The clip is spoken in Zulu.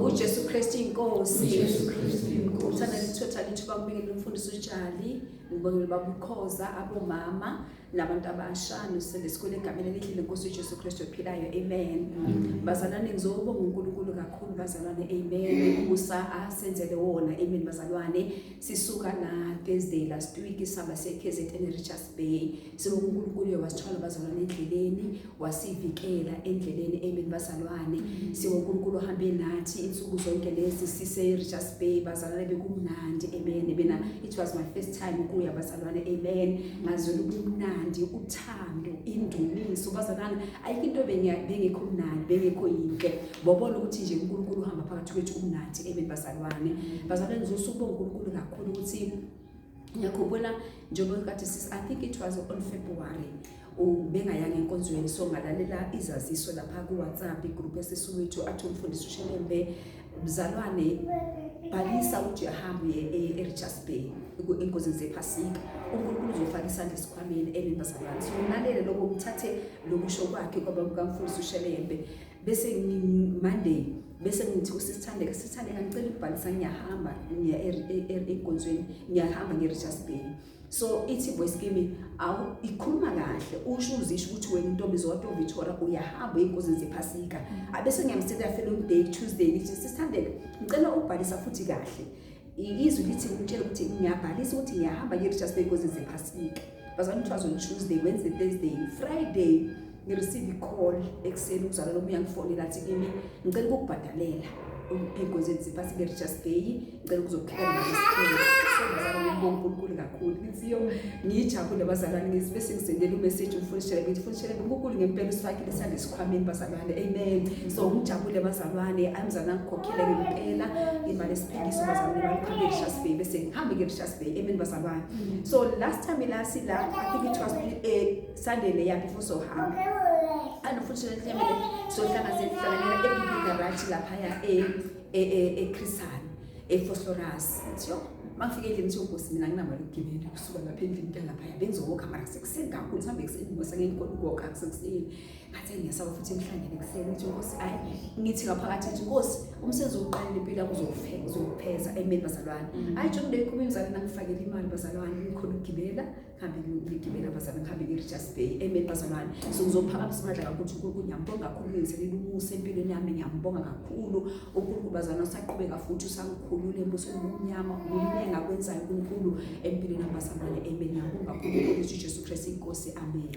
uJesu Kristu inkosi uthanda lithola lithuba kubingelela umfundisi uJali ngibongela babukhoza abomama nabantu abashana selesikole egameni elihle lenkosi uJesu Kristu ophilayo amen. Bazalwane ngizobonga uNkulunkulu kakhulu bazalwane amen. Umusa asenzele wona amen bazalwane. Sisuka la Thursday last week sihamba seKZN Richards Bay. Sibonga uNkulunkulu wasithola bazalwane endleleni wasivikela endleleni amen bazalwane. Sibonga uNkulunkulu uhambe nathi insuku zonke lezi sise Richards Bay bazalwane bekumnandi amen. Bena it was my first time ukuya bazalwane amen. Ngazwela ubumnandi uthando indumiso bazalwane ayikho into bengekho mnandi bengekho yinhle bobona ukuthi nje uNkulunkulu uhamba phakathi kwethu umnandi amen bazalwane. Bazalwane ngizosubonga uNkulunkulu kakhulu ukuthi ngiyakhumbula njengoba kathi I think it was on February ubengayanga enkonzweni so ngalalela izaziso lapha ku WhatsApp igroup yaseSoweto athi umfundisi uShelembe mzalwane balisa ukuthi uhambe eRichards Bay enkozini zePhasika uNkulunkulu uzofaka isandla esikhwameni amen bazalwane. So ngilalele lokho ngithathe lokusho kwakhe kwaba mkamfundisi uShelembe bese Monday bese ngithi usithandeka ngicela ukubhalisa ngiyahamba ngiya enkonzweni ngiyahamba ngeRichards Bay. So ithi voice kimi awu ikhuluma kahle usho uzisho ukuthi wena intombi zodwa uVictoria uyahamba enkozini zePhasika abese ngiyamsela following day Tuesday ngithi sithandeka ngicela ukubhalisa futhi kahle izwi lithi ngitshela ukuthi ngiyabhalisa ukuthi ngiyahamba ngeRichards Bay enkozini zePhasika. Bazalwane it was on Tuesday, Wednesday, Thursday, Friday ngireceive call ekseni uzalwa lo uyangifonela athi kimi ngicela ukubhadalela inkonzo zePhasika eRichards Bay ngicela ukuzokhela ngesicelo bazalwane ngibonga uNkulunkulu kakhulu ngithi yo ngijabule bazalwane ngisibese ngisendela umessage umfundisi ngithi mfundisi uNkulunkulu ngempela usifakile isandla esikhwameni bazalwane amen. So ngijabule bazalwane amzana ngikhokhela ngempela imali esiphekiso bazalwane baliphakela eRichards Bay bese ngihambe ngeRichards Bay amen bazalwane. So last time lasi la I think it was Sunday le yapi for so hamba unfortunately so hlangana eBigarage lapha ya eChristian eFosloras so mangifike endlini ngithi mina nginamali ukugibela kusuka lapha endlini ngika lapha bengizowokha mara sekuseni kakhulu sihambe ekseni ngoba ngiyikona ukukha kusekuseni ngathi ngiyasaba futhi emhlangene ekseni ukuthi Nkosi ayi ngithi ngaphakathi nje Nkosi umsebenzi uqalile impilo uzokupheza amen bazalwane. Hayi nje ngikhuluma imizalwane ngifakela imali bazalwane ngikhona ukugibela hambe ngigibela bazalwane ngihambe ngeRichards Bay amen bazalwane. So ngizophakamisa amandla kakhulu uNkulunkulu ngiyambonga kakhulu ngizelela umusa empilweni yami ngiyambonga kakhulu uNkulunkulu bazalwane usaqhubeka futhi usangikhulula embusweni omnyama ngakwenzayo uNkulunkulu empilweni yami bazalwane amen. Ngiyabonga kakhulu uJesu Kristu inkosi amen.